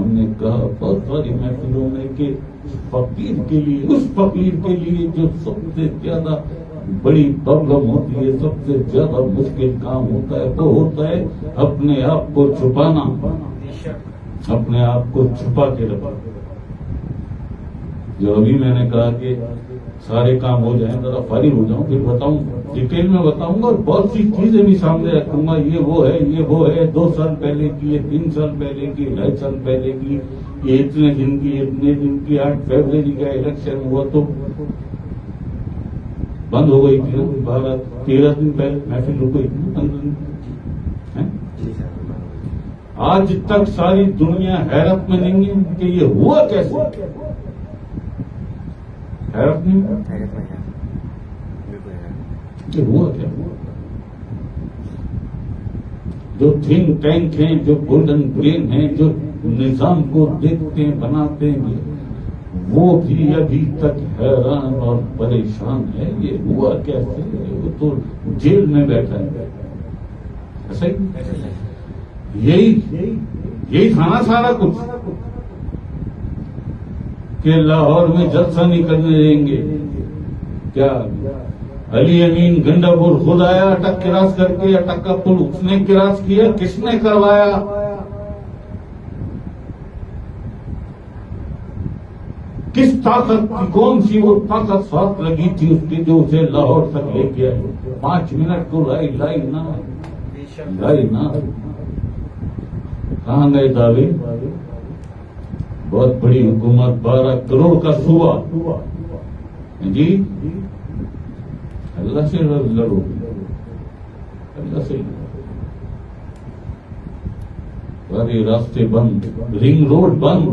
ہم نے کہا بہت ساری محفلوں میں کہ فقیر کے لیے، اس فقیر کے لیے جو سب سے زیادہ بڑی پرابلم ہوتی ہے، سب سے زیادہ مشکل کام ہوتا ہے، وہ ہوتا ہے اپنے آپ کو چھپانا، اپنے آپ کو چھپا کے رکھنا۔ جو ابھی میں نے کہا کہ سارے کام ہو جائیں، ذرا فارغ ہو جاؤں، پھر بتاؤں، ڈیٹیل میں بتاؤں گا، اور بہت سی چیزیں بھی سامنے رکھوں گا، یہ وہ ہے، یہ وہ ہے، 2 سال پہلے کی، 3 سال پہلے کی، 2.5 سال پہلے کی، یہ اتنے دن کی، اتنے دن کی۔ 8 فروری کا الیکشن ہوا تو بند ہو گئی تھی، 13 دن پہلے محفل رک گئی تھی، 15 دن۔ آج تک ساری دنیا حیرت میں نہیں ہے کہ یہ ہوا کیسے، حیرت نہیں کہ ہوا کیا۔ جو تھنک ٹینک ہیں، جو گولڈن برین ہیں، جو نظام کو دیکھتے ہیں، بناتے ہیں، وہ بھی ابھی تک حیران اور پریشان ہے، یہ ہوا کیسے، وہ تو جیل میں بیٹھا ہے۔ ایسا ہی یہی تھا نا سارا کچھ، کہ لاہور میں جلسہ نہیں کرنے دیں گے۔ کیا علی امین گنڈا پور خود آیا اٹک کراس کر کے؟ اٹک کا پل اس نے کراس کیا، کس نے کروایا؟ کس طاقت کی، کون سی وہ طاقت ساتھ لگی تھی اس کی جو اسے لاہور تک لے گیا؟ 5 منٹ کو لائی نہ کہاں گئے دعوے؟ بہت بڑی حکومت، 12 کروڑ کا صوبہ جی، اللہ سے لڑو، اللہ سے لڑو۔ سارے راستے بند، رنگ روڈ بند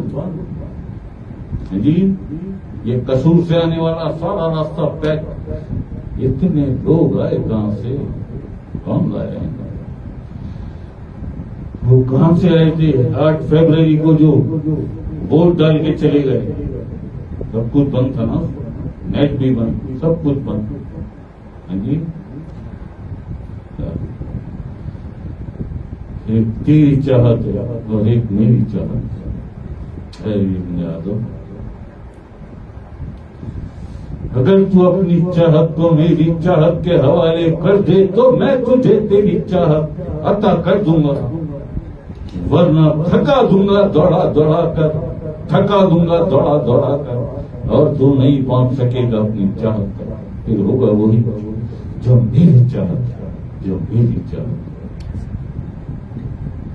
جی، یہ قصور سے آنے والا سارا راستہ پیک۔ اتنے لوگ آئے کہاں سے؟ کون لائے ہیں؟ وہ کہاں سے آئے تھے؟ 8 فروری کو جو ووٹ ڈال کے چلے گئے، سب کچھ بند تھا نا، نیٹ بھی بند، سب کچھ بند جی۔ ایک تیری چاہت ہے اور ایک میری چاہت ہے یادو۔ اگر تو اپنی چاہت کو میری چاہت کے حوالے کر دے تو میں تجھے تیری چاہت عطا کر دوں گا، ورنہ تھکا دوں گا دوڑا دوڑا کر، تھکا دوں گا دوڑا دوڑا کر، اور تو نہیں پہنچ سکے گا اپنی چاہت پر۔ پھر ہوگا وہی جو میری چاہت، جو میری چاہت۔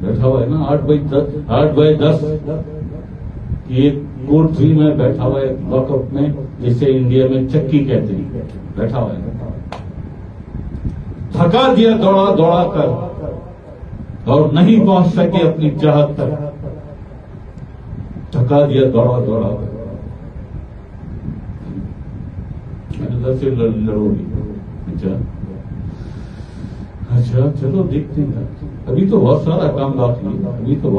بیٹھا ہوا ہے نا 8/10 کی ایک کورٹ 3 میں بیٹھا ہوا ہے، لاک اپ میں، جسے انڈیا میں چکی کہتے ہیں، بیٹھا ہوا ہے، تھکا دیا دوڑا دوڑا کر، اور نہیں پہنچ سکے اپنی چاہت تک، تھکا دیا دوڑا دوڑا کر۔ اللہ سے لڑو گی؟ اچھا چلو دیکھتے ہیں، ابھی تو بہت سارا کام باقی ہے، ابھی تو